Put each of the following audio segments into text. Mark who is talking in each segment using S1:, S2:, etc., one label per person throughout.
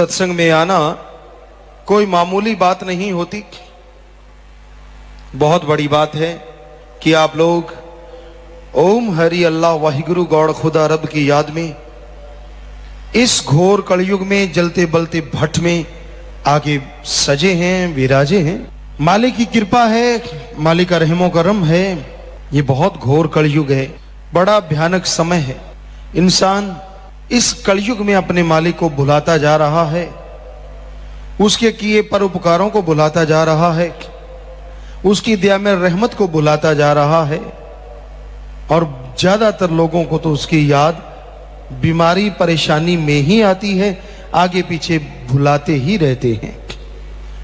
S1: सत्संग में आना कोई मामूली बात नहीं होती, बहुत बड़ी बात है कि आप लोग ओम हरि अल्लाह वाहिगुरु गौड़ खुदा रब की याद में इस घोर कलयुग में जलते बलते भट्ट में आगे सजे हैं, विराजे हैं। मालिक की कृपा है, मालिक का रहमो करम है। ये बहुत घोर कलयुग है, बड़ा भयानक समय है। इंसान इस कलयुग में अपने मालिक को भुलाता जा रहा है, उसके किए परोपकारों को भुलाता जा रहा है, उसकी दया में रहमत को भुलाता जा रहा है। और ज्यादातर लोगों को तो उसकी याद बीमारी परेशानी में ही आती है, आगे पीछे भुलाते ही रहते हैं।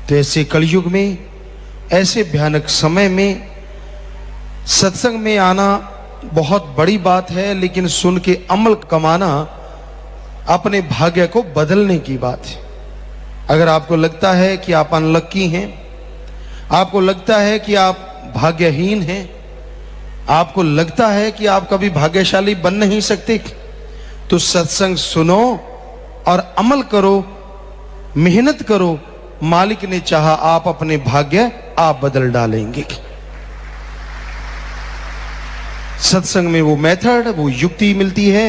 S1: तो ऐसे कलयुग में, ऐसे भयानक समय में सत्संग में आना बहुत बड़ी बात है, लेकिन सुन के अमल कमाना अपने भाग्य को बदलने की बात है। अगर आपको लगता है कि आप अनलक्की हैं, आपको लगता है कि आप भाग्यहीन हैं, आपको लगता है कि आप कभी भाग्यशाली बन नहीं सकते, तो सत्संग सुनो और अमल करो, मेहनत करो। मालिक ने चाहा आप अपने भाग्य आप बदल डालेंगे। सत्संग में वो मेथड, वो युक्ति मिलती है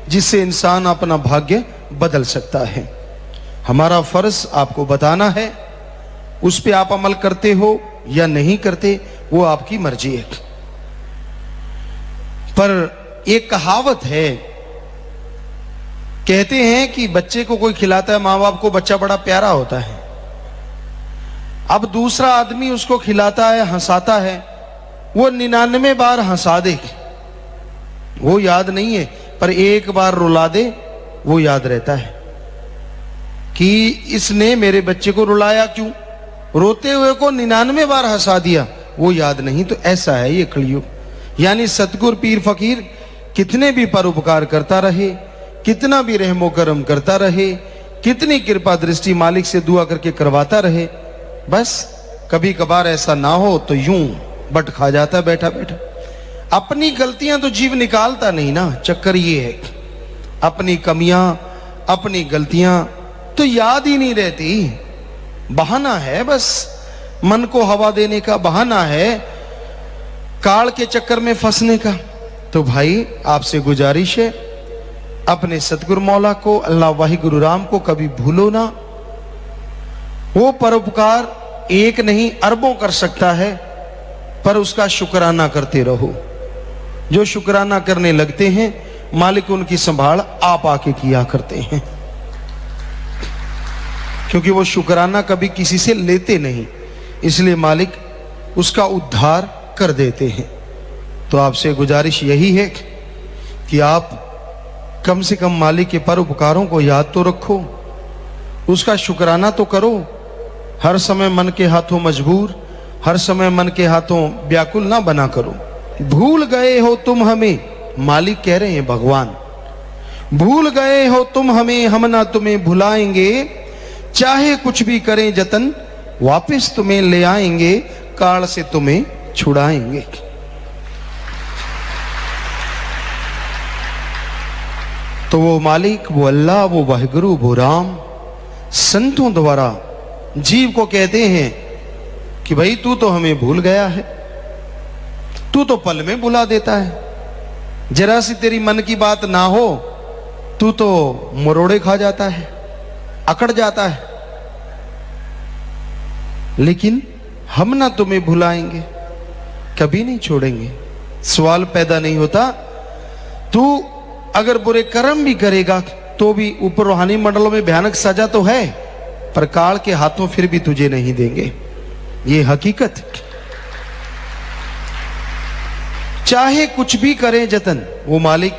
S1: जिससे इंसान अपना भाग्य बदल सकता है। हमारा फर्ज आपको बताना है, उस पे आप अमल करते हो या नहीं करते वो आपकी मर्जी है। पर एक कहावत है, कहते हैं कि बच्चे को कोई खिलाता है मां बाप को, बच्चा बड़ा प्यारा होता है। अब दूसरा आदमी उसको खिलाता है, हंसाता है, वो 99 बार हंसा दे, वो याद नहीं है, पर एक बार रुला दे वो याद रहता है कि इसने मेरे बच्चे को रुलाया क्यों, रोते हुए को 99 बार हंसा दिया, वो याद नहीं। तो ऐसा है ये कलयुग। यानी सतगुर पीर फकीर कितने भी परोपकार करता रहे, कितना भी रहमो करम करता रहे, कितनी कृपा दृष्टि मालिक से दुआ करके करवाता रहे, बस कभी कभार ऐसा ना हो तो यूं बट खा जाता बैठा बैठा। अपनी गलतियां तो जीव निकालता नहीं ना, चक्कर ये है अपनी कमियां, अपनी गलतियां तो याद ही नहीं रहती। बहाना है, बस मन को हवा देने का बहाना है, काल के चक्कर में फंसने का। तो भाई आपसे गुजारिश है, अपने सतगुरु मौला को, अल्लाह वाहिगुरु राम को कभी भूलो ना। वो परोपकार एक नहीं अरबों कर सकता है, पर उसका शुक्राना करते रहो। जो शुक्राना करने लगते हैं मालिक उनकी संभाल आप आके किया करते हैं, क्योंकि वो शुक्राना कभी किसी से लेते नहीं, इसलिए मालिक उसका उद्धार कर देते हैं। तो आपसे गुजारिश यही है कि आप कम से कम मालिक के परोपकारों को याद तो रखो, उसका शुक्राना तो करो। हर समय मन के हाथों मजबूर, हर समय मन के हाथों व्याकुल ना बना करो। भूल गए हो तुम हमें, मालिक कह रहे हैं भगवान, भूल गए हो तुम हमें, हम ना तुम्हें भुलाएंगे। चाहे कुछ भी करें जतन, वापस तुम्हें ले आएंगे, काल से तुम्हें छुड़ाएंगे। तो वो मालिक, वो अल्लाह, वो वाहिगुरु, वो राम संतों द्वारा जीव को कहते हैं कि भाई तू तो हमें भूल गया है, तू तो पल में भुला देता है, जरा सी तेरी मन की बात ना हो तू तो मरोड़े खा जाता है, अकड़ जाता है। लेकिन हम ना तुम्हें भुलाएंगे, कभी नहीं छोड़ेंगे। सवाल पैदा नहीं होता, तू अगर बुरे कर्म भी करेगा तो भी ऊपर रूहानी मंडलों में भयानक सजा तो है, पर काल के हाथों फिर भी तुझे नहीं देंगे, ये हकीकत। चाहे कुछ भी करें जतन, वो मालिक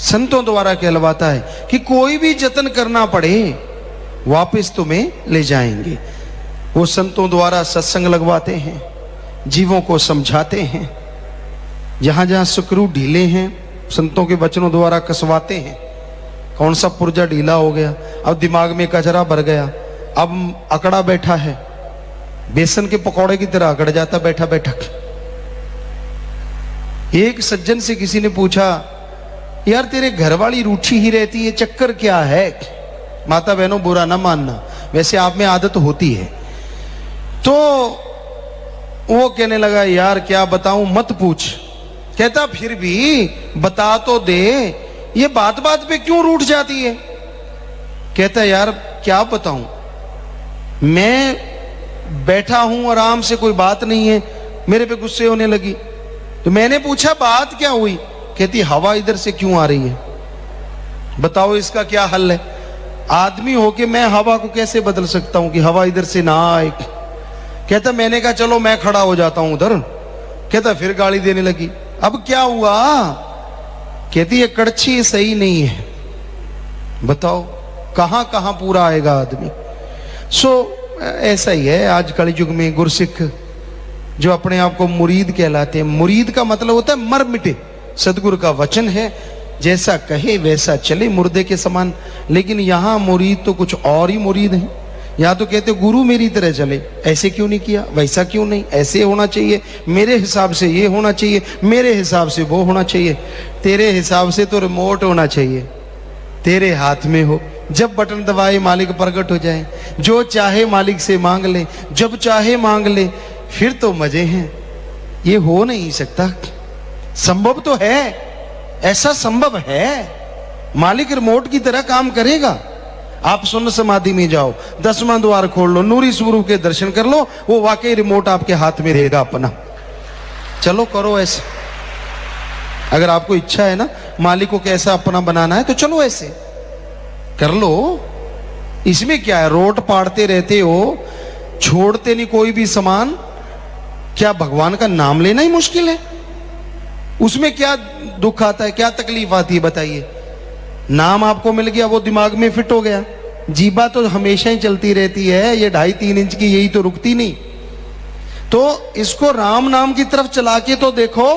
S1: संतों द्वारा कहलवाता है कि कोई भी जतन करना पड़े वापस तुम्हें ले जाएंगे। वो संतों द्वारा सत्संग लगवाते हैं, जीवों को समझाते हैं, जहां जहां स्क्रू ढीले हैं संतों के वचनों द्वारा कसवाते हैं। कौन सा पुर्जा ढीला हो गया, अब दिमाग में कचरा भर गया, अब अकड़ा बैठा है, बेसन के पकौड़े की तरह अकड़ जाता बैठा बैठा। एक सज्जन से किसी ने पूछा, यार तेरे घर वाली रूठी ही रहती है, चक्कर क्या है? माता बहनों बुरा ना मानना, वैसे आप में आदत होती है। तो वो कहने लगा यार क्या बताऊं, मत पूछ। कहता फिर भी बता तो दे, ये बात बात पे क्यों रूठ जाती है। कहता यार क्या बताऊं, मैं बैठा हूं आराम से, कोई बात नहीं है, मेरे पे गुस्से होने लगी। तो मैंने पूछा बात क्या हुई। कहती हवा इधर से क्यों आ रही है, बताओ इसका क्या हल है। आदमी होके मैं हवा को कैसे बदल सकता हूं कि हवा इधर से ना आए। कहता मैंने कहा चलो मैं खड़ा हो जाता हूं उधर। कहता फिर गाली देने लगी। अब क्या हुआ। कहती ये कड़छी सही नहीं है, बताओ कहां कहां पूरा आएगा आदमी। ऐसा ही है आज कलयुग में गुरसिख जो अपने आप को मुरीद कहलाते हैं। मुरीद का मतलब होता है मर मिटे। सदगुरु का वचन है जैसा कहे वैसा चले, मुर्दे के समान। लेकिन यहां मुरीद तो कुछ और ही मुरीद है। या तो कहते गुरु मेरी तरह चले, ऐसे क्यों नहीं किया, वैसा क्यों नहीं, ऐसे होना चाहिए, मेरे हिसाब से ये होना चाहिए, मेरे हिसाब से वो होना चाहिए। तेरे हिसाब से तो रिमोट होना चाहिए, तेरे हाथ में हो। जब बटन दबाए मालिक प्रकट हो जाए, जो चाहे मालिक से मांग ले, जब चाहे मांग ले, फिर तो मजे हैं। ये हो नहीं सकता, संभव तो है, ऐसा संभव है। मालिक रिमोट की तरह काम करेगा। आप सुन्न समाधि में जाओ, 10वां द्वार खोल लो, नूरी स्वरूप के दर्शन कर लो, वो वाकई रिमोट आपके हाथ में रहेगा अपना। चलो करो ऐसे, अगर आपको इच्छा है ना मालिक को कैसा अपना बनाना है तो चलो ऐसे कर लो। इसमें क्या है, रोट पाड़ते रहते हो, छोड़ते नहीं कोई भी सामान। क्या भगवान का नाम लेना ही मुश्किल है, उसमें क्या दुख आता है, क्या तकलीफ आती है बताइए। नाम आपको मिल गया, वो दिमाग में फिट हो गया। जीबा तो हमेशा ही चलती रहती है, ये 2.5-3 इंच की, यही तो रुकती नहीं। तो इसको राम नाम की तरफ चला के तो देखो।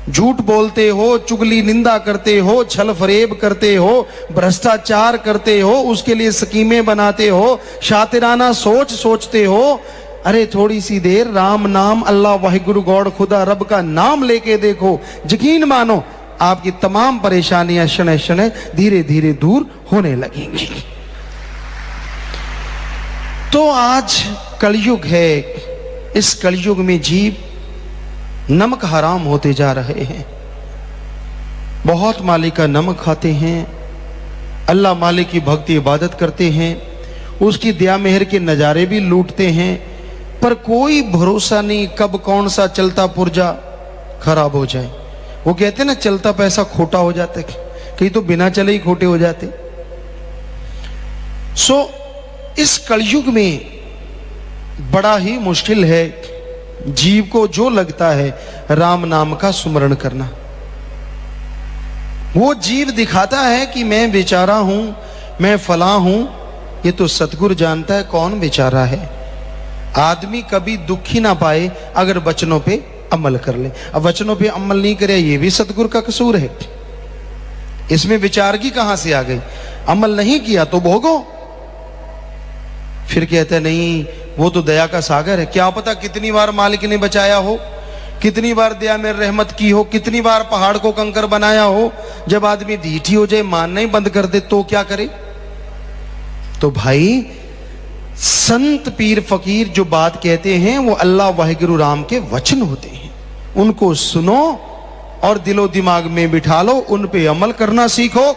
S1: झूठ बोलते हो, चुगली निंदा करते हो, छल फरेब करते हो, भ्रष्टाचार करते हो, उसके लिए स्कीमें बनाते हो, शातिराना सोच सोचते हो। अरे थोड़ी सी देर राम नाम, अल्लाह वाहिगुरु गॉड खुदा रब का नाम लेके देखो, यकीन मानो आपकी तमाम परेशानियां शनै शनै धीरे धीरे दूर होने लगेंगी। तो आज कलयुग है, इस कलयुग में जीव नमक हराम होते जा रहे हैं। बहुत मालिक का नमक खाते हैं, अल्लाह मालिक की भक्ति इबादत करते हैं, उसकी दया मेहर के नज़ारे भी लूटते हैं, पर कोई भरोसा नहीं कब कौन सा चलता पुर्जा खराब हो जाए। वो कहते ना चलता पैसा खोटा हो जाता है, कहीं तो बिना चले ही खोटे हो जाते। इस कलयुग में बड़ा ही मुश्किल है जीव को जो लगता है राम नाम का सुमरण करना। वो जीव दिखाता है कि मैं बेचारा हूं, मैं फला हूं, ये तो सतगुरु जानता है कौन बेचारा है। आदमी कभी दुखी ना पाए अगर वचनों पे अमल कर ले। अब वचनों पे अमल नहीं करे, ये भी सतगुरु का कसूर है। इसमें विचार की कहां से आ गई, अमल नहीं किया तो भोगो। फिर कहते हैं नहीं वो तो दया का सागर है, क्या पता कितनी बार मालिक ने बचाया हो, कितनी बार दया में रहमत की हो, कितनी बार पहाड़ को कंकर बनाया हो। जब आदमी ढीठी हो जाए, मानना ही बंद कर दे तो क्या करे। तो भाई संत पीर फकीर जो बात कहते हैं वो अल्लाह वाहिगुरु राम के वचन होते हैं, उनको सुनो और दिलो दिमाग में बिठा लो, उन पे अमल करना सीखो,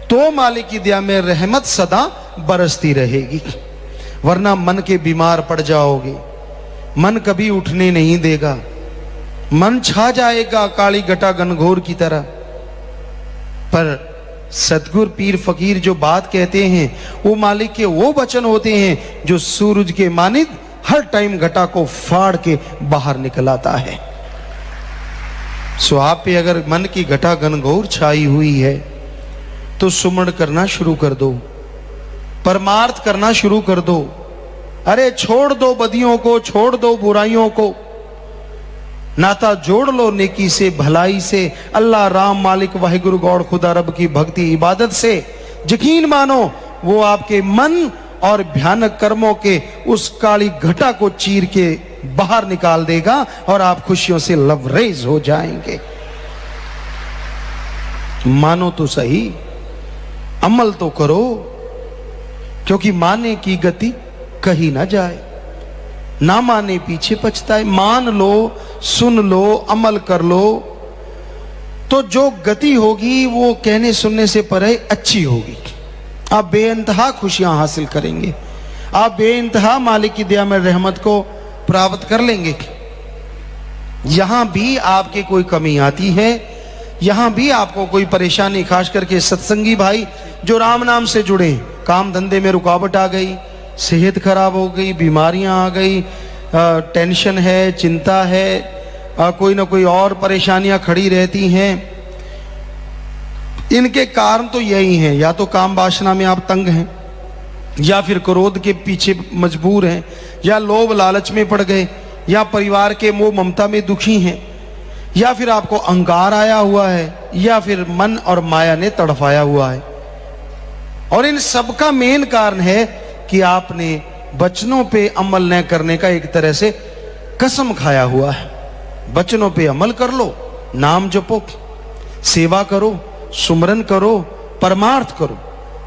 S1: तो मालिक की दया में रहमत सदा बरसती रहेगी। वरना मन के बीमार पड़ जाओगे, मन कभी उठने नहीं देगा, मन छा जाएगा काली घटा घनघोर की तरह। पर सतगुर पीर फकीर जो बात कहते हैं वो मालिक के वो वचन होते हैं जो सूरज के मानिद हर टाइम घटा को फाड़ के बाहर निकल आता है। आप पे अगर मन की घटा घनघोर छाई हुई है तो सुमरण करना शुरू कर दो, परमार्थ करना शुरू कर दो। अरे छोड़ दो बदियों को, छोड़ दो बुराइयों को, नाता जोड़ लो नेकी से, भलाई से, अल्लाह राम मालिक वाहिगुरु गॉड खुदा रब की भक्ति इबादत से। यकीन मानो वो आपके मन और भयानक कर्मों के उस काली घटा को चीर के बाहर निकाल देगा और आप खुशियों से लबरेज हो जाएंगे। मानो तो सही। अमल तो करो, क्योंकि माने की गति कहीं ना जाए, ना माने पीछे पछताए। मान लो, सुन लो, अमल कर लो, तो जो गति होगी वो कहने सुनने से परे अच्छी होगी। आप बेइंतहा खुशियां हासिल करेंगे, आप बेइंतहा मालिक की दया में रहमत को प्राप्त कर लेंगे। यहां भी आपके कोई कमी आती है, यहां भी आपको कोई परेशानी, खास करके सत्संगी भाई जो राम नाम से जुड़े, काम धंधे में रुकावट आ गई, सेहत खराब हो गई, बीमारियां आ गई, टेंशन है, चिंता है, कोई ना कोई और परेशानियां खड़ी रहती हैं। इनके कारण तो यही हैं, या तो काम वासना में आप तंग हैं, या फिर क्रोध के पीछे मजबूर हैं, या लोभ लालच में पड़ गए, या परिवार के मोह ममता में दुखी हैं, या फिर आपको अहंकार आया हुआ है, या फिर मन और माया ने तड़फाया हुआ है। और इन सब का मेन कारण है कि आपने वचनों पे अमल न करने का एक तरह से कसम खाया हुआ है। वचनों पे अमल कर लो, नाम जपो, सेवा करो, सुमरन करो, परमार्थ करो,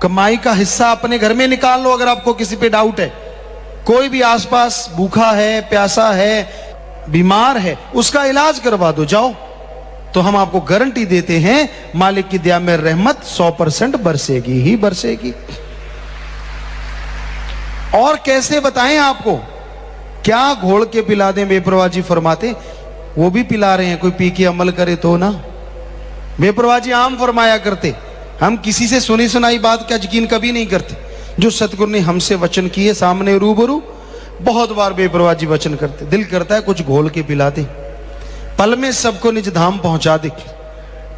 S1: कमाई का हिस्सा अपने घर में निकाल लो। अगर आपको किसी पे डाउट है, कोई भी आसपास भूखा है, प्यासा है, बीमार है, उसका इलाज करवा दो, जाओ। तो हम आपको गारंटी देते हैं मालिक की दया में रहमत 100% बरसेगी ही बरसेगी। और कैसे बताएं आपको, क्या घोल के पिला दें? बेपरवाह जी फरमाते, वो भी पिला रहे हैं, कोई पी के अमल करे तो ना। बेपरवाह जी आम फरमाया करते, हम किसी से सुनी सुनाई बात का यकीन कभी नहीं करते। जो सतगुरु ने हमसे वचन किए सामने रूबरू, बहुत बार बेपरवाह जी वचन करते, दिल करता है कुछ घोल के पिला दे, पल में सबको निज धाम पहुंचा दे।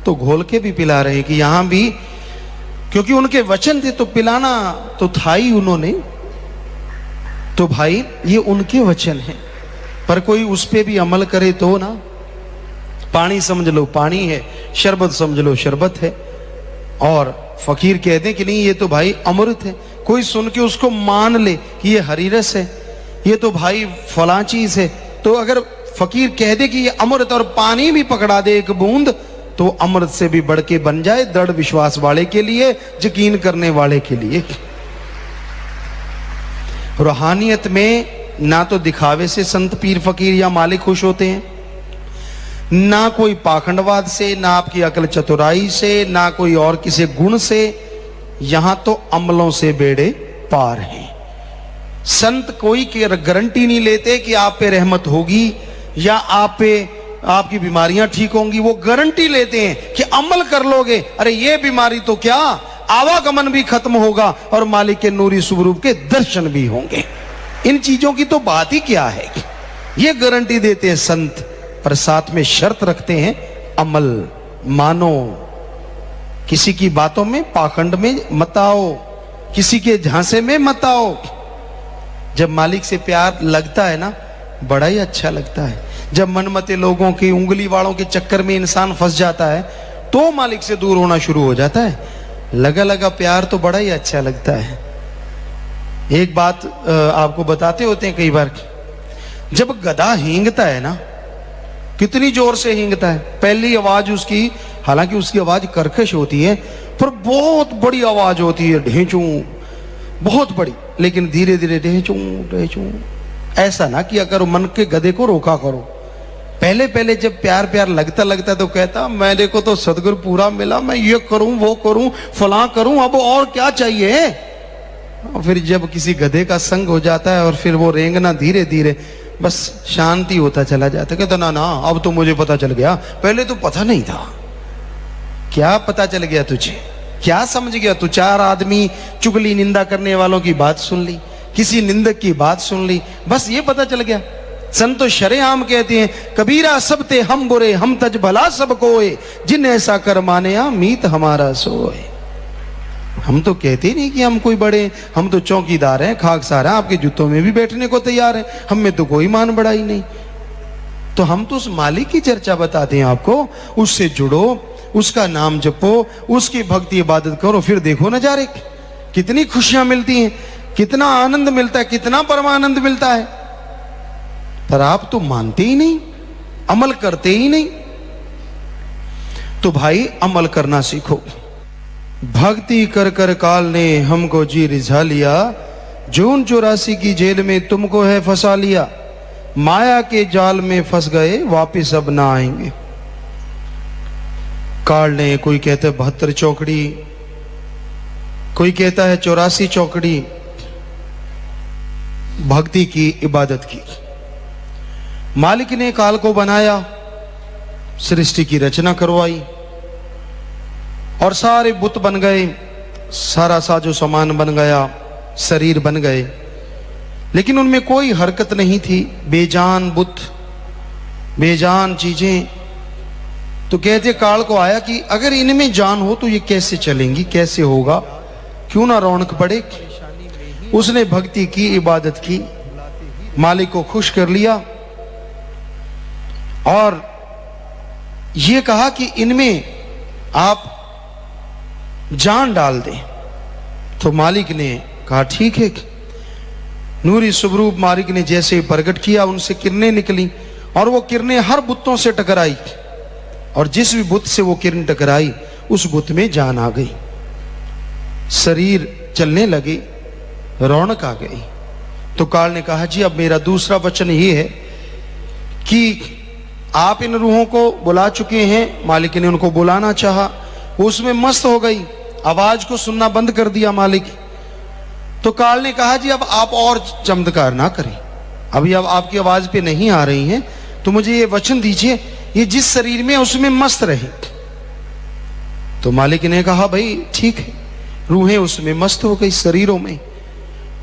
S1: तो घोल के भी पिला रहे कि यहां भी, क्योंकि उनके वचन थे तो पिलाना तो था ही उन्होंने। तो भाई ये उनके वचन हैं, पर कोई उस पे भी अमल करे तो ना। पानी समझ लो पानी है, शरबत समझ लो शरबत है, और फकीर कह दे कि नहीं ये तो भाई अमृत है, कोई सुन के उसको मान ले कि ये हरी रस है, ये तो भाई फला चीज है। तो अगर फकीर कह दे कि ये अमृत, और पानी भी पकड़ा दे एक बूंद, तो अमृत से भी बढ़ के बन जाए दृढ़ विश्वास वाले के लिए, यकीन करने वाले के लिए। रूहानियत में ना तो दिखावे से संत पीर फकीर या मालिक खुश होते हैं, ना कोई पाखंडवाद से, ना आपकी अकल चतुराई से, ना कोई और किसी गुण से। यहां तो अमलों से बेड़े पार हैं। संत कोई की गारंटी नहीं लेते कि आप पे रहमत होगी या आप पे आपकी बीमारियां ठीक होंगी। वो गारंटी लेते हैं कि अमल कर लोगे, अरे ये बीमारी तो क्या, आवागमन भी खत्म होगा और मालिक के नूरी स्वरूप के दर्शन भी होंगे। इन चीजों की तो बात ही क्या है, ये गारंटी देते हैं संत, पर साथ में शर्त रखते हैं अमल मानो। किसी की बातों में, पाखंड में मत आओ, किसी के झांसे में मत आओ। जब मालिक से प्यार लगता है ना, बड़ा ही अच्छा लगता है। जब मनमते लोगों की, उंगली वालों के चक्कर में इंसान फंस जाता है, तो मालिक से दूर होना शुरू हो जाता है। लगा लगा प्यार तो बड़ा ही अच्छा लगता है। एक बात आपको बताते होते हैं कई बार, जब गधा हींगता है ना, कितनी जोर से हींगता है। पहली आवाज उसकी, हालांकि उसकी आवाज कर्कश होती है, पर बहुत बड़ी आवाज होती है, ढेंचू, बहुत बड़ी, लेकिन धीरे धीरे ढेंचू ढेंचू। ऐसा ना कि अगर मन के गधे को रोका करो। पहले पहले जब प्यार प्यार लगता लगता तो कहता, मेरे को तो सदगुरु पूरा मिला, मैं ये करूं वो करूं फलां करूं, अब और क्या चाहिए। फिर जब किसी गधे का संग हो जाता है और फिर वो रेंगना धीरे धीरे बस शांति होता चला जाता। कहता ना ना अब तो मुझे पता चल गया, पहले तो पता नहीं था। क्या पता चल गया तुझे, क्या समझ गया तू? 4 आदमी चुगली निंदा करने वालों की बात सुन ली, किसी निंदक की बात सुन ली, बस ये पता चल गया। संतो शरेआम कहते हैं, कबीरा सब ते हम बुरे, हम तज भला सब कोय, जिन ऐसा कर माने मीत हमारा सोए। हम तो कहते ही नहीं कि हम कोई बड़े, हम तो चौकीदार हैं, खाकसार हैं, आपके जूतों में भी बैठने को तैयार हैं, हम में तो कोई मान बढ़ाई नहीं। तो हम तो उस मालिक की चर्चा बताते हैं आपको, उससे जुड़ो, उसका नाम जपो, उसकी भक्ति इबादत करो, फिर देखो नजारे, कितनी खुशियां मिलती हैं, कितना आनंद मिलता है, कितना परमानंद मिलता है। पर आप तो मानते ही नहीं, अमल करते ही नहीं। तो भाई अमल करना सीखो। भक्ति कर कर काल ने हमको जी रिझा लिया, जून 84 की जेल में तुमको है फंसा लिया, माया के जाल में फंस गए वापिस अब ना आएंगे। काल ने, कोई कहता है 72 चौकड़ी, कोई कहता है 84 चौकड़ी, भक्ति की, इबादत की। मालिक ने काल को बनाया, सृष्टि की रचना करवाई और सारे बुत बन गए, सारा साजो सामान बन गया, शरीर बन गए, लेकिन उनमें कोई हरकत नहीं थी, बेजान बुत, बेजान चीजें। तो कहते काल को आया कि अगर इनमें जान हो तो ये कैसे चलेंगी, कैसे होगा, क्यों ना रौनक पड़े। उसने भक्ति की, इबादत की, मालिक को खुश कर लिया और ये कहा कि इनमें आप जान डाल दें। तो मालिक ने कहा ठीक है। नूरी स्वरूप मालिक ने जैसे ही प्रकट किया, उनसे किरणें निकली और वो किरणें हर बुतों से टकराई और जिस भी बुत से वो किरण टकराई उस बुत में जान आ गई, शरीर चलने लगे, रौनक आ गई। तो काल ने कहा जी अब मेरा दूसरा वचन ये है कि आप इन रूहों को बुला चुके हैं। मालिक ने उनको बुलाना चाहा, वो उसमें मस्त हो गई, आवाज को सुनना बंद कर दिया मालिक। तो काल ने कहा जी अब आप और चमत्कार ना करें, अभी अब आपकी आवाज पे नहीं आ रही हैं, तो मुझे ये वचन दीजिए ये जिस शरीर में उसमें मस्त रहे। तो मालिक ने कहा भाई ठीक है, रूहें उसमें मस्त हो गई, शरीरों में।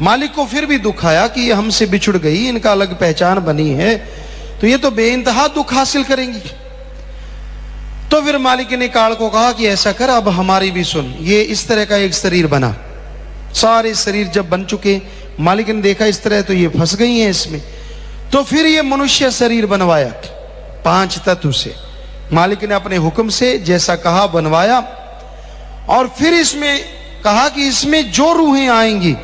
S1: मालिक को फिर भी दुख आया कि ये हमसे बिछुड़ गई, इनका अलग पहचान बनी है, तो ये तो बेइंतहा दुख हासिल करेंगी। तो फिर मालिक ने काल को कहा कि ऐसा कर, अब हमारी भी सुन। ये इस तरह का एक शरीर बना, सारे शरीर जब बन चुके, मालिक ने देखा इस तरह तो ये फंस गई हैं इसमें, तो फिर ये मनुष्य शरीर बनवाया 5 तत्व से। मालिक ने अपने हुक्म से जैसा कहा बनवाया और फिर इसमें कहा कि इसमें जो रूहें आएंगी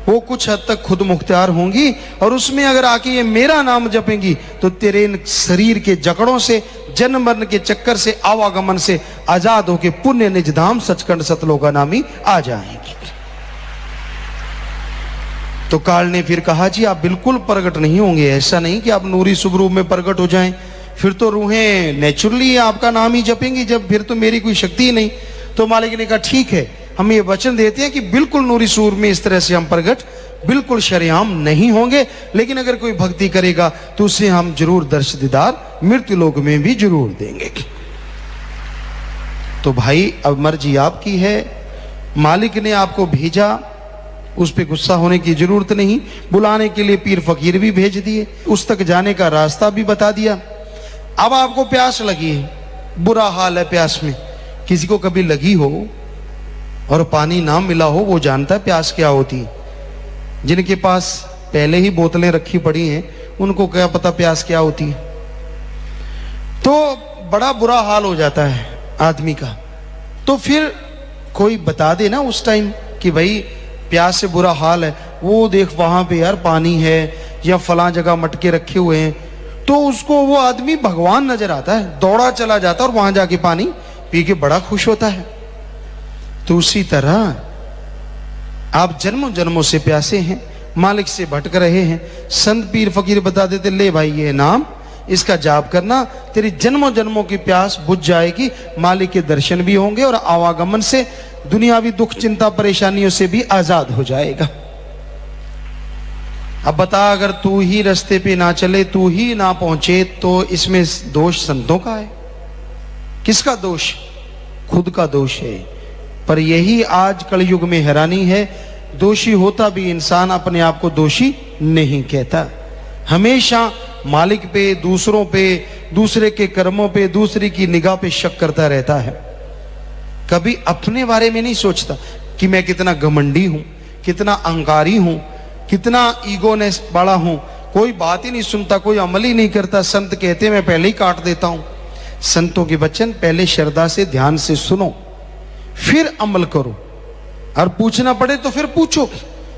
S1: वो कुछ हद तक खुद मुख्तियार होंगी और उसमें अगर आके ये मेरा नाम जपेंगी तो तेरे इन शरीर के जकड़ों से, जन्म मरण के चक्कर से, आवागमन से आजाद होके पुण्य निज धाम सचखंड सतलोका नामी आ जाएंगी। तो काल ने फिर कहा जी आप बिल्कुल प्रकट नहीं होंगे, ऐसा नहीं कि आप नूरी स्वरूप में प्रकट हो जाएं, फिर तो रूहें नेचुरली आपका नाम ही जपेंगी, जब फिर तो मेरी कोई शक्ति ही नहीं। तो मालिक ने कहा ठीक है, हम ये वचन देते हैं कि बिल्कुल नूरी सूर में इस तरह से हम प्रकट बिल्कुल शरेआम नहीं होंगे, लेकिन अगर कोई भक्ति करेगा तो उसे हम जरूर दर्श दीदार मृत्यु लोक में भी जरूर देंगे। तो भाई अब मर्जी आपकी है, मालिक ने आपको भेजा, उस पर गुस्सा होने की जरूरत नहीं। बुलाने के लिए पीर फकीर भी भेज दिए, उस तक जाने का रास्ता भी बता दिया। अब आपको प्यास लगी है, बुरा हाल है प्यास में, किसी को कभी लगी हो और पानी ना मिला हो वो जानता है प्यास क्या होती है। जिनके पास पहले ही बोतलें रखी पड़ी हैं उनको क्या पता प्यास क्या होती है। तो बड़ा बुरा हाल हो जाता है आदमी का। तो फिर कोई बता दे ना उस टाइम कि भाई प्यास से बुरा हाल है, वो देख वहां पे यार पानी है या फलां जगह मटके रखे हुए हैं, तो उसको वो आदमी भगवान नजर आता है, दौड़ा चला जाता है और वहां जाके पानी पी के बड़ा खुश होता है। तो उसी तरह आप जन्मों जन्मों से प्यासे हैं, मालिक से भटक रहे हैं, संत पीर फकीर बता देते ले भाई ये नाम, इसका जाप करना, तेरी जन्मों जन्मों की प्यास बुझ जाएगी, मालिक के दर्शन भी होंगे और आवागमन से दुनियावी दुख चिंता परेशानियों से भी आजाद हो जाएगा। अब बता, अगर तू ही रास्ते पे ना चले, तू ही ना पहुंचे, तो इसमें दोष संतों का है? किसका दोष? खुद का दोष है। पर यही आज कलयुग में हैरानी है, दोषी होता भी इंसान अपने आप को दोषी नहीं कहता, हमेशा मालिक पे, दूसरों पे, दूसरे के कर्मों पे, दूसरे की निगाह पे शक करता रहता है। कभी अपने बारे में नहीं सोचता कि मैं कितना घमंडी हूं, कितना अहंकारी हूं, कितना ईगोनेस बड़ा हूं। कोई बात ही नहीं सुनता, कोई अमल ही नहीं करता। संत कहते मैं पहले ही काट देता हूं। संतों के वचन पहले श्रद्धा से ध्यान से सुनो, फिर अमल करो, और पूछना पड़े तो फिर पूछो,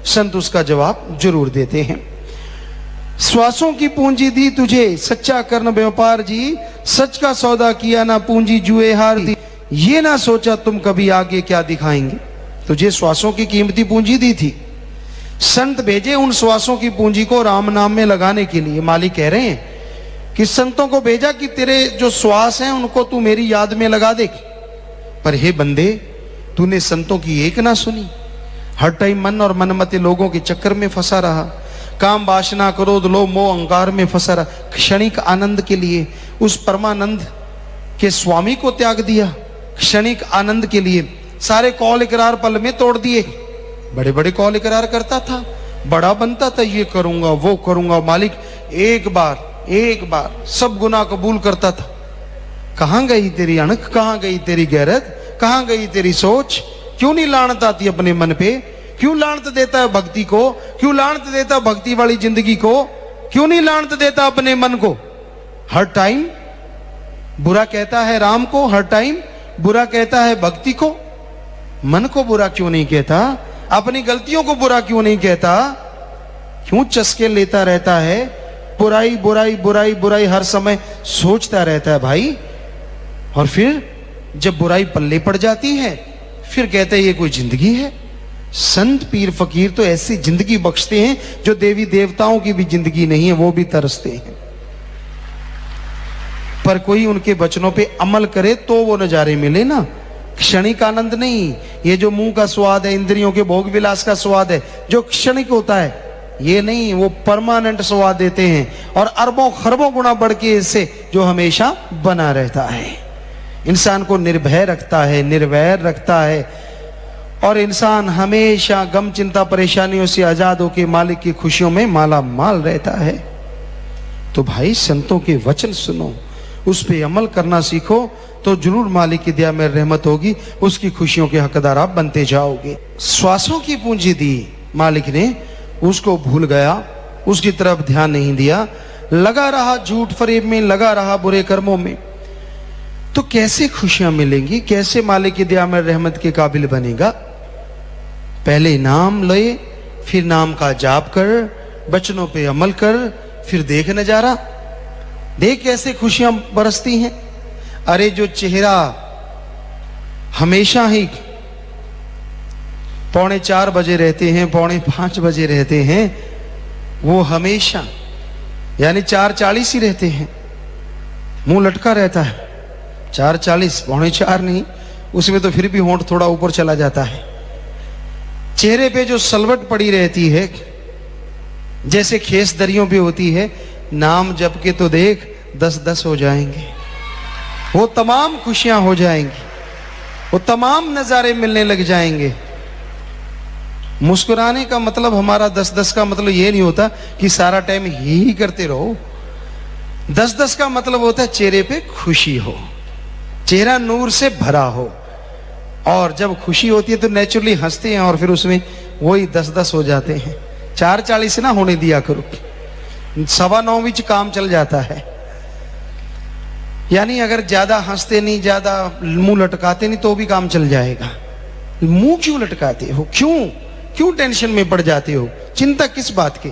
S1: संत उसका जवाब जरूर देते हैं। श्वासों की पूंजी दी तुझे, सच्चा करन व्यापार जी, सच का सौदा किया ना पूंजी जुए हार दी। ये ना सोचा तुम कभी आगे क्या दिखाएंगे। तुझे श्वासों की कीमती पूंजी दी थी, संत भेजे उन श्वासों की पूंजी को राम नाम में लगाने के लिए। मालिक कह रहे हैं कि संतों को भेजा कि तेरे जो श्वास हैं उनको तू मेरी याद में लगा दे। पर हे बंदे, तूने संतों की एक ना सुनी, हर टाइम मन और मनमते लोगों के चक्कर में फंसा रहा, काम वासना क्रोध लोभ मोह अहंकार में फंसा रहा। क्षणिक आनंद के लिए उस परमानंद के स्वामी को त्याग दिया, क्षणिक आनंद के लिए सारे कौल इकरार पल में तोड़ दिए। बड़े बड़े कौल इकरार करता था, बड़ा बनता था, ये करूंगा वो करूंगा। मालिक एक बार सब गुनाह कबूल करता था। कहां गई तेरी अणख, कहां गई तेरी गैरत, कहां गई तेरी सोच? क्यों नहीं लानत आती अपने मन पे? क्यों लानत देता है भक्ति को? क्यों लानत देता भक्ति वाली जिंदगी को? क्यों नहीं लानत देता अपने मन को? हर टाइम बुरा कहता है राम को, हर टाइम बुरा कहता है भक्ति को। मन को बुरा क्यों नहीं कहता? अपनी गलतियों को बुरा क्यों नहीं कहता? क्यों चस्के लेता रहता है? बुराई बुराई बुराई बुराई हर समय सोचता रहता है भाई। और फिर जब बुराई पल्ले पड़ जाती है फिर कहते हैं ये कोई जिंदगी है? संत पीर फकीर तो ऐसी जिंदगी बख्शते हैं जो देवी देवताओं की भी जिंदगी नहीं है, वो भी तरसते हैं। पर कोई उनके वचनों पे अमल करे तो वो नजारे मिले ना, क्षणिक आनंद नहीं। ये जो मुंह का स्वाद है, इंद्रियों के भोग विलास का स्वाद है, जो क्षणिक होता है, ये नहीं, वो परमानेंट स्वाद देते हैं और अरबों खरबों गुना बढ़ के इससे जो हमेशा बना रहता है, इंसान को निर्भय रखता है, निर्वैर रखता है। और इंसान हमेशा गम चिंता परेशानियों से आजाद होकर मालिक की खुशियों में माला माल रहता है। तो भाई संतों के वचन सुनो, उस पे अमल करना सीखो, तो जरूर मालिक की दया में रहमत होगी, उसकी खुशियों के हकदार आप बनते जाओगे। श्वासों की पूंजी दी मालिक ने, उसको भूल गया, उसकी तरफ ध्यान नहीं दिया, लगा रहा झूठ फरेब में, लगा रहा बुरे कर्मों में। तो कैसे खुशियां मिलेंगी? कैसे मालिक की दया में रहमत के काबिल बनेगा? पहले नाम ले, फिर नाम का जाप कर, वचनों पे अमल कर, फिर देख नजारा, देख कैसे खुशियां बरसती हैं। अरे जो चेहरा हमेशा ही 4:45 बजे रहते हैं, 4:45 बजे रहते हैं, वो हमेशा यानी 4:40 ही रहते हैं, मुंह लटका रहता है। 4:40 4:45 नहीं, उसमें तो फिर भी होंठ थोड़ा ऊपर चला जाता है। चेहरे पे जो सलवट पड़ी रहती है, जैसे खेस दरियों पे होती है, नाम जप के तो देख 10-10 हो जाएंगे, वो तमाम खुशियां हो जाएंगी, वो तमाम नजारे मिलने लग जाएंगे। मुस्कुराने का मतलब हमारा 10-10 का मतलब ये नहीं होता कि सारा टाइम ही करते रहो। 10-10 का मतलब होता है चेहरे पे खुशी हो, चेहरा नूर से भरा हो। और जब खुशी होती है तो नेचुरली हंसते हैं और फिर उसमें वही 10-10 हो जाते हैं। 4:40 ना होने दिया करो, 9:15 विच काम चल जाता है। यानी अगर ज्यादा हंसते नहीं, ज्यादा मुंह लटकाते नहीं तो भी काम चल जाएगा। मुंह क्यों लटकाते हो? क्यों टेंशन में पड़ जाते हो? चिंता किस बात की?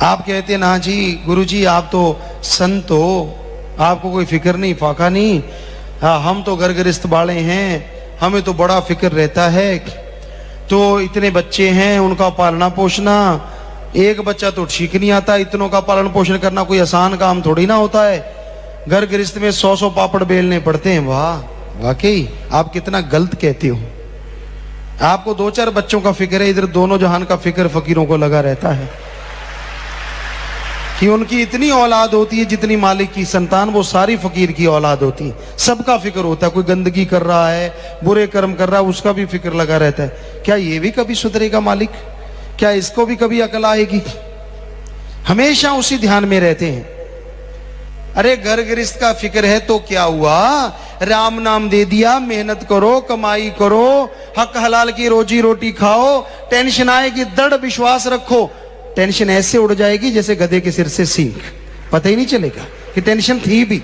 S1: आप कहते ना जी गुरुजी आप तो संत हो, आपको कोई फिक्र नहीं, फाका नहीं। हाँ, हम तो घर गृहस्थ वाले हैं, हमें तो बड़ा फिक्र रहता है। तो इतने बच्चे हैं, उनका पालना पोषना, एक बच्चा तो ठीक नहीं आता, इतनों का पालन पोषण करना कोई आसान काम थोड़ी ना होता है। घर गृहस्थ में 100 पापड़ बेलने पड़ते हैं। वाह, वाकई आप कितना गलत कहते हो। आपको 2-4 बच्चों का फिक्र है, इधर दोनों जहान का फिक्र फकीरों को लगा रहता है कि उनकी इतनी औलाद होती है जितनी मालिक की संतान, वो सारी फकीर की औलाद होती है। सबका फिक्र होता है, कोई गंदगी कर रहा है, बुरे कर्म कर रहा है, उसका भी फिक्र लगा रहता है। क्या ये भी कभी सुधरेगा मालिक? क्या इसको भी कभी अकल आएगी? हमेशा उसी ध्यान में रहते हैं। अरे घर गृहस्थ का फिक्र है तो क्या हुआ, राम नाम दे दिया, मेहनत करो, कमाई करो, हक हलाल की रोजी रोटी खाओ। टेंशन आएगी, दृढ़ विश्वास रखो, टेंशन ऐसे उड़ जाएगी जैसे गधे के सिर से सींग, पता ही नहीं चलेगा कि टेंशन थी भी।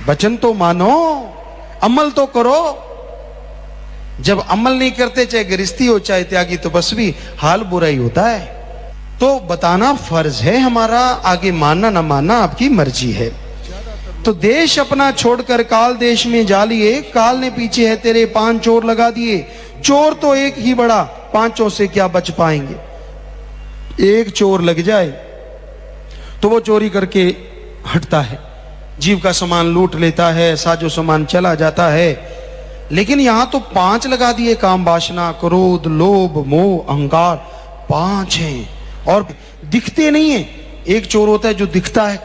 S1: वचन तो मानो, अमल तो करो। जब अमल नहीं करते, चाहे गृहस्थी हो चाहे त्यागी तपस्वी, हाल बुरा ही होता है। तो बताना फर्ज है हमारा, आगे मानना ना मानना आपकी मर्जी है। तो देश अपना छोड़कर काल देश में जा लिए, काल ने पीछे है तेरे 5 चोर लगा दिए। चोर तो एक ही बड़ा, 5 से क्या बच पाएंगे। एक चोर लग जाए तो वो चोरी करके हटता है, जीव का सामान लूट लेता है, साजो सामान चला जाता है। लेकिन यहां तो 5 लगा दिए, काम वासना, क्रोध, लोभ, मोह, अहंकार, 5 हैं और दिखते नहीं है। एक चोर होता है जो दिखता है,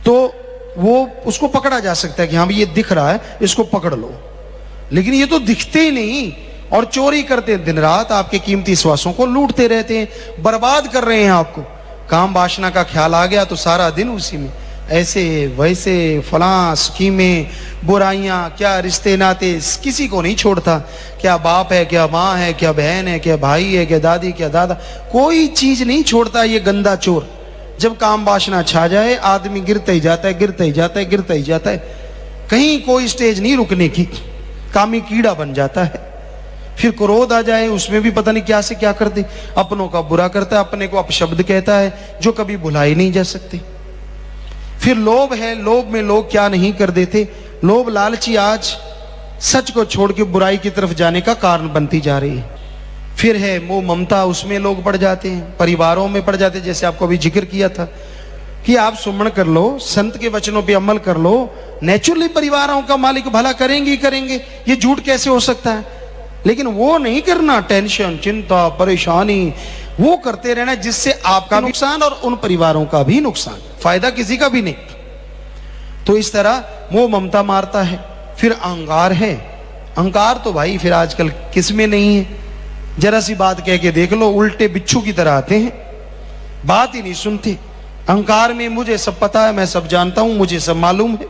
S1: तो वो उसको पकड़ा जा सकता है कि हाँ ये दिख रहा है, इसको पकड़ लो। लेकिन ये तो दिखते ही नहीं और चोरी करते हैं, दिन रात आपके कीमती श्वासों को लूटते रहते हैं, बर्बाद कर रहे हैं आपको। काम वासना का ख्याल आ गया तो सारा दिन उसी में, ऐसे वैसे फलां स्कीमें, बुराइयां, क्या रिश्ते नाते, किसी को नहीं छोड़ता। क्या बाप है, क्या माँ है, क्या बहन है, क्या भाई है, क्या दादी, क्या दादा, कोई चीज नहीं छोड़ता ये गंदा चोर। जब काम वासना छा जाए आदमी गिरता ही जाता है, गिरता ही जाता है, गिरता ही जाता है, कहीं कोई स्टेज नहीं रुकने की, कामी कीड़ा बन जाता है। फिर क्रोध आ जाए, उसमें भी पता नहीं क्या से क्या कर दे, अपनों का बुरा करता है, अपने को अपशब्द कहता है जो कभी भुलाई नहीं जा सकते। फिर लोभ है, लोभ में लोग क्या नहीं कर देते। लोभ लालची आज सच को छोड़ के बुराई की तरफ जाने का कारण बनती जा रही है। फिर है मोह ममता, उसमें लोग पड़ जाते हैं, परिवारों में पड़ जाते हैं। जैसे आपको अभी जिक्र किया था कि आप सुमन कर लो, संत के वचनों पे अमल कर लो, नेचुरली परिवारों का मालिक भला करेंगे ही करेंगे, ये झूठ कैसे हो सकता है। लेकिन वो नहीं करना, टेंशन, चिंता, परेशानी वो करते रहना जिससे आपका नुकसान और उन परिवारों का भी नुकसान, फायदा किसी का भी नहीं। तो इस तरह मोह ममता मारता है। फिर अहंकार है, अहंकार तो भाई फिर आजकल किस में नहीं है। जरा सी बात कह के देख लो, उल्टे बिच्छू की तरह आते हैं, बात ही नहीं सुनते। अहंकार में मुझे सब पता है, मैं सब जानता हूं, मुझे सब मालूम है,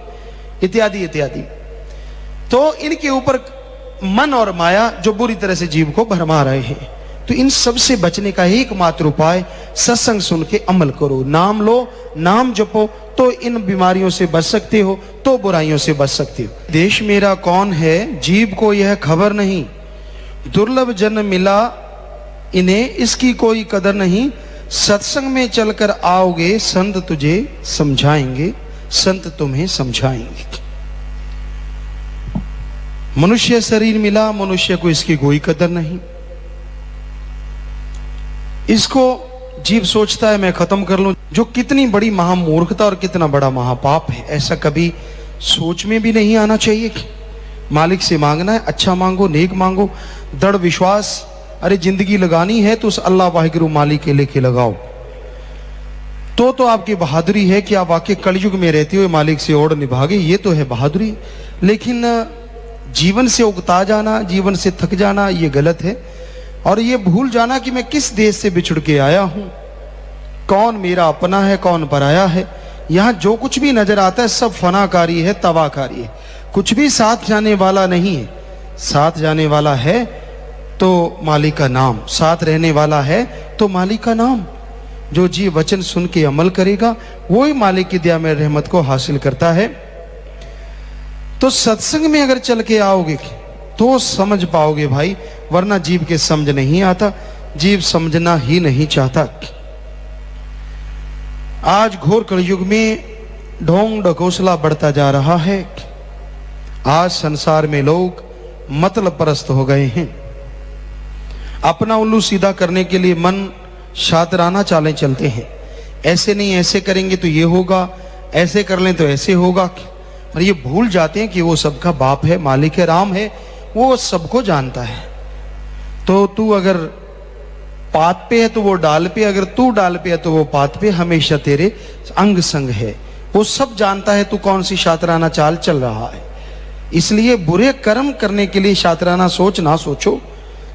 S1: इत्यादि इत्यादि। तो इनके ऊपर मन और माया जो बुरी तरह से जीव को भरमा रहे हैं। तो इन सब से बचने का एकमात्र उपाय सत्संग सुन के अमल करो, नाम लो, नाम जपो, तो इन बीमारियों से बच सकते हो, तो बुराइयों से बच सकते हो। देश मेरा कौन है, जीव को यह खबर नहीं, दुर्लभ जन मिला इन्हें इसकी कोई कदर नहीं। सत्संग में चलकर आओगे संत तुझे समझाएंगे, संत तुम्हें समझाएंगे। मनुष्य शरीर मिला, मनुष्य को इसकी कोई कदर नहीं। इसको जीव सोचता है मैं खत्म कर लूं, जो कितनी बड़ी महामूर्खता और कितना बड़ा महापाप है। ऐसा कभी सोच में भी नहीं आना चाहिए। मालिक से मांगना है, अच्छा मांगो, नेक मांगो, दृढ़ विश्वास। अरे जिंदगी लगानी है तो उस अल्लाह वाहिगुरु मालिक के लेके लगाओ, तो आपकी बहादुरी है कि आप वाकई कलयुग में रहते हुए मालिक से ओढ़ निभागे, ये तो है बहादुरी। लेकिन जीवन से उगता जाना, जीवन से थक जाना, ये गलत है। और ये भूल जाना कि मैं किस देश से बिछुड़ के आया हूं, कौन मेरा अपना है, कौन पराया है। यहां जो कुछ भी नजर आता है सब फनाकारी है, तबाहकारी है, कुछ भी साथ जाने वाला नहीं है। साथ जाने वाला है तो मालिक का नाम, साथ रहने वाला है तो मालिक का नाम। जो जीव वचन सुन के अमल करेगा वो ही मालिक की दया में रहमत को हासिल करता है। तो सत्संग में अगर चल के आओगे तो समझ पाओगे भाई, वरना जीव के समझ नहीं आता, जीव समझना ही नहीं चाहता। आज घोर कलयुग में ढोंग ढकोसला बढ़ता जा रहा है। आज संसार में लोग मतलब परस्त हो गए हैं। अपना उल्लू सीधा करने के लिए मन शातराना चालें चलते हैं। ऐसे नहीं, ऐसे करेंगे तो ये होगा, ऐसे कर लें तो ऐसे होगा। और ये भूल जाते हैं कि वो सबका बाप है, मालिक है, राम है, वो सबको जानता है। तो तू अगर पात पे है तो वो डाल पे, अगर तू डाल पे है तो वो पात पे, हमेशा तेरे अंग संग है। वो सब जानता है तू कौन सी शातराना चाल चल रहा है। इसलिए बुरे कर्म करने के लिए शातराना सोच ना सोचो।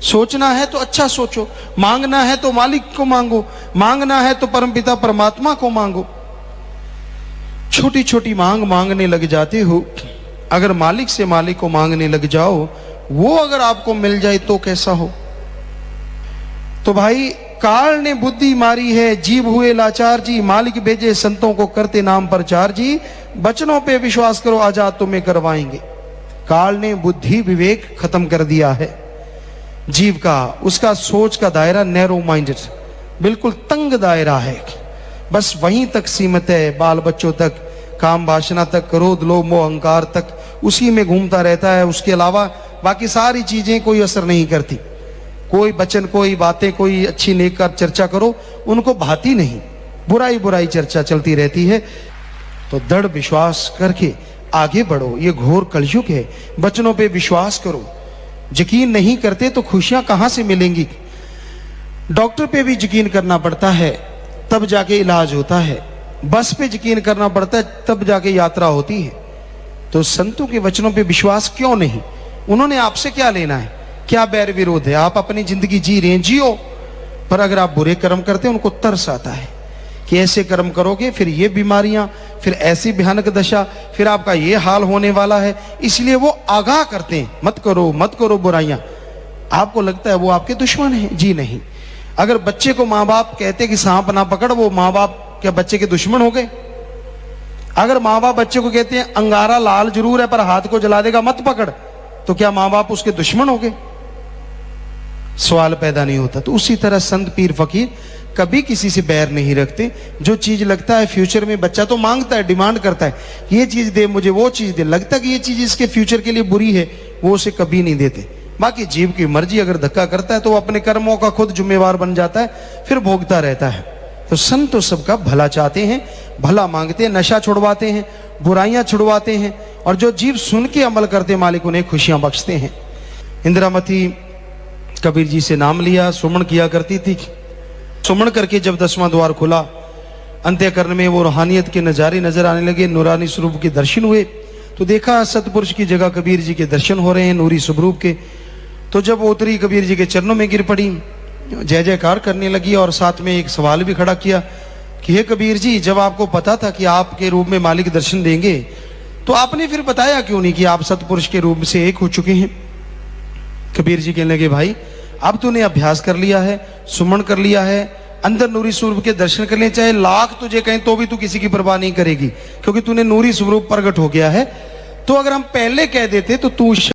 S1: सोचना है तो अच्छा सोचो, मांगना है तो मालिक को मांगो, मांगना है तो परमपिता परमात्मा को मांगो। छोटी छोटी मांग मांगने लग जाते हो, अगर मालिक से मालिक को मांगने लग जाओ, वो अगर आपको मिल जाए तो कैसा हो। तो भाई काल ने बुद्धि मारी है, जीव हुए लाचार जी, मालिक भेजे संतों को करते नाम प्रचार जी। बचनों पे विश्वास करो, आजाद तुम्हें करवाएंगे। काल ने बुद्धि विवेक खत्म कर दिया है जीव का, उसका सोच का दायरा नैरो माइंडेड, बिल्कुल तंग दायरा है, बस वहीं तक सीमित है, बाल बच्चों तक, काम वासना तक, क्रोध लोभ मोह अहंकार तक उसी में घूमता रहता है। उसके अलावा बाकी सारी चीजें कोई असर नहीं करती। कोई वचन, कोई बातें, कोई अच्छी नेक का चर्चा करो, उनको भाती नहीं, बुराई बुराई चर्चा चलती रहती है। तो दृढ़ विश्वास करके आगे बढ़ो, ये घोर कलयुग है। वचनों पे विश्वास करो। यकीन नहीं करते तो खुशियां कहां से मिलेंगी? डॉक्टर पे भी यकीन करना पड़ता है, तब जाके इलाज होता है। बस पे यकीन करना पड़ता है, तब जाके यात्रा होती है। तो संतों के वचनों पे विश्वास क्यों नहीं? उन्होंने आपसे क्या लेना है? क्या बैर विरोध है? आप अपनी जिंदगी जी रहे हैं, जियो। पर अगर आप बुरे कर्म करते हैं, उनको तरस आता है कि ऐसे कर्म करोगे फिर ये बीमारियां, फिर ऐसी भयानक दशा, फिर आपका ये हाल होने वाला है। इसलिए वो आगाह करते हैं, मत करो मत करो बुराइयां। आपको लगता है वो आपके दुश्मन हैं? जी नहीं। अगर बच्चे को माँ बाप कहते कि सांप ना पकड़, वो माँ बाप क्या बच्चे के दुश्मन हो गए? अगर माँ बाप बच्चे को कहते हैं अंगारा लाल जरूर है पर हाथ को जला देगा, मत पकड़, तो क्या माँ बाप उसके दुश्मन हो गए? सवाल पैदा नहीं होता। तो उसी तरह संत पीर फकीर कभी किसी से बैर नहीं रखते। जो चीज लगता है फ्यूचर में, बच्चा तो मांगता है, डिमांड करता है, ये चीज दे मुझे, वो चीज दे, लगता है कि ये चीज इसके फ्यूचर के लिए बुरी है, वो उसे कभी नहीं देते। बाकी जीव की मर्जी, अगर धक्का करता है तो वो अपने कर्मों का खुद जिम्मेवार बन जाता है, फिर भोगता रहता है। तो संत तो सबका भला चाहते हैं, भला मांगते हैं, नशा छुड़वाते हैं, बुराइयां छुड़वाते हैं, और जो जीव सुन के अमल करते मालिक उन्हें खुशियां बख्शते हैं। इंदिरामती कबीर जी से नाम लिया, सुमन किया करती थी। सुमन करके जब 10वां द्वार खुला, अंत्यकरण में वो रूहानियत के नजारे नजर आने लगे, नूरानी स्वरूप के दर्शन हुए। तो देखा सतपुरुष की जगह कबीर जी के दर्शन हो रहे हैं नूरी स्वरूप के। तो जब वो उतरी, कबीर जी के चरणों में गिर पड़ी, जय जयकार करने लगी, और साथ में एक सवाल भी खड़ा किया कि हे कबीर जी, जब आपको पता था कि आपके रूप में मालिक दर्शन देंगे, तो आपने फिर बताया क्यों नहीं कि आप सतपुरुष के रूप से एक हो चुके हैं? कबीर जी कहने लगे, भाई अब तूने अभ्यास कर लिया है, सुमन कर लिया है, अंदर नूरी स्वरूप के दर्शन कर लिए, चाहे लाख तुझे कहें तो भी तू किसी की परवाह नहीं करेगी, क्योंकि तूने नूरी स्वरूप प्रकट हो गया है। तो अगर हम पहले कह देते तो तू